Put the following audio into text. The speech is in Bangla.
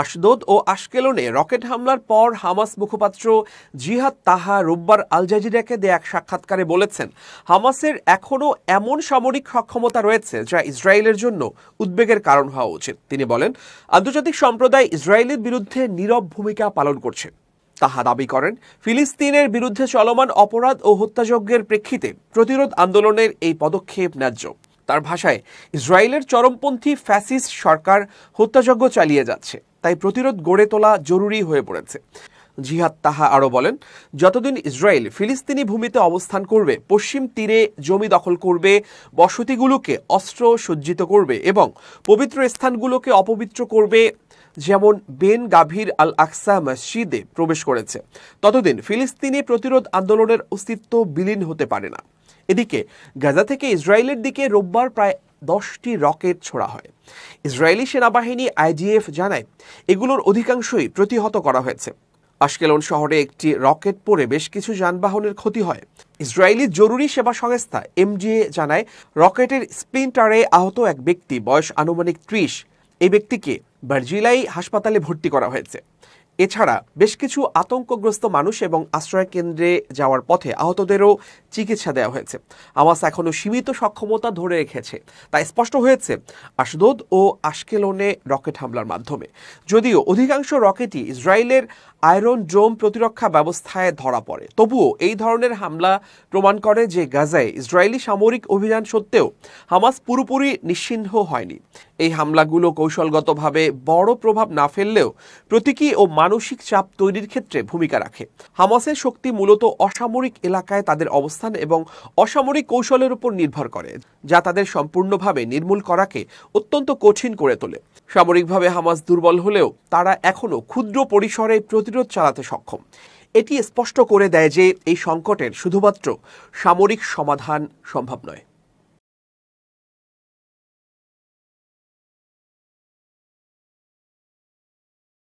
আশদোদ ও আশকেলনে রকেট হামলার পর হামাস মুখপাত্র জিহাদ তাহা রোববার আল জাজিরাকে দেয়া এক সাক্ষাৎকারে বলেছেন, হামাসের এখনও এমন সামরিক সক্ষমতা রয়েছে যা ইসরায়েলের জন্য উদ্বেগের কারণ হওয়া উচিত। তিনি বলেন, আন্তর্জাতিক সম্প্রদায় ইসরায়েলের বিরুদ্ধে নীরব ভূমিকা পালন করছে। তাহা দাবি করেন, ফিলিস্তিনের বিরুদ্ধে চলমান অপরাধ ও হত্যাযজ্ঞের প্রেক্ষিতে প্রতিরোধ আন্দোলনের এই পদক্ষেপ ন্যায্য। তার ভাষায়, ইসরায়েলের চরমপন্থী ফ্যাসিস্ট সরকার হত্যাযজ্ঞ চালিয়ে যাচ্ছে, তাই প্রতিরোধ গড়ে তোলা জরুরি হয়ে পড়েছে। জিহাদ তাহা আরও বলেন, যতদিন ইসরায়েল ফিলিস্তিনি ভূমিতে অবস্থান করবে, পশ্চিম তীরে জমি দখল করবে, বসতিগুলোকে অস্ত্র সজ্জিত করবে এবং পবিত্র স্থানগুলোকে অপবিত্র করবে, যেমন বেন গাভির আল আকসা মসজিদে প্রবেশ করেছে, ততদিন ফিলিস্তিনি প্রতিরোধ আন্দোলনের অস্তিত্ব বিলীন হতে পারে না। এদিকে গাজা থেকে ইসরায়েলের দিকে রোববার প্রায় 10টি রকেট ছোড়া হয়। ইসরায়েলি সেনাবাহিনী আইডিএফ জানায়, এগুলোর অধিকাংশই প্রতিহত করা হয়েছে। আশকেলন শহরে একটি রকেট পড়ে বেশ কিছু যানবাহনের ক্ষতি হয়। ইসরায়েলি জরুরি সেবা সংস্থা এমজিএ জানায়, রকেটের স্প্লিন্টারে আহত এক ব্যক্তি, বয়স আনুমানিক 30, এই ব্যক্তিকে বারজিলাই হাসপাতালে ভর্তি করা হয়েছে। এছাড়া বেশ কিছু আতঙ্কগ্রস্ত মানুষ এবং আশ্রয় কেন্দ্রে যাওয়ার পথে আহতদেরও চিকিৎসা দেওয়া হয়েছে। হামাস এখনও সীমিত সক্ষমতা ধরে রেখেছে, তাই স্পষ্ট হয়েছে আশদোদ ও আশকেলনে রকেট হামলার মাধ্যমে। যদিও অধিকাংশ রকেটই ইসরায়েলের আয়রন ডোম প্রতিরক্ষা ব্যবস্থায় ধরা পড়ে, তবুও এই ধরনের হামলা প্রমাণ করে যে গাজায় ইসরায়েলি সামরিক অভিযান সত্ত্বেও হামাস পুরোপুরি নিশ্চিহ্ন হয়নি। এই হামলাগুলো কৌশলগতভাবে বড় প্রভাব না ফেললেও প্রতীকী ও মানসিক চাপ তৈরির ক্ষেত্রে ভূমিকা রাখে। হামাসের শক্তি মূলত অসামরিক এলাকায় তাদের অবস্থান এবং অসামরিক কৌশলের উপর নির্ভর করে, যা তাদের সম্পূর্ণভাবে নির্মূল করাকে অত্যন্ত কঠিন করে তোলে। সামরিকভাবে হামাস দুর্বল হলেও তারা এখনও ক্ষুদ্র পরিসরে প্রতিরোধ চালাতে সক্ষম। এটি স্পষ্ট করে দেয় যে এই সংকটের শুধুমাত্র সামরিক সমাধান সম্ভব নয়।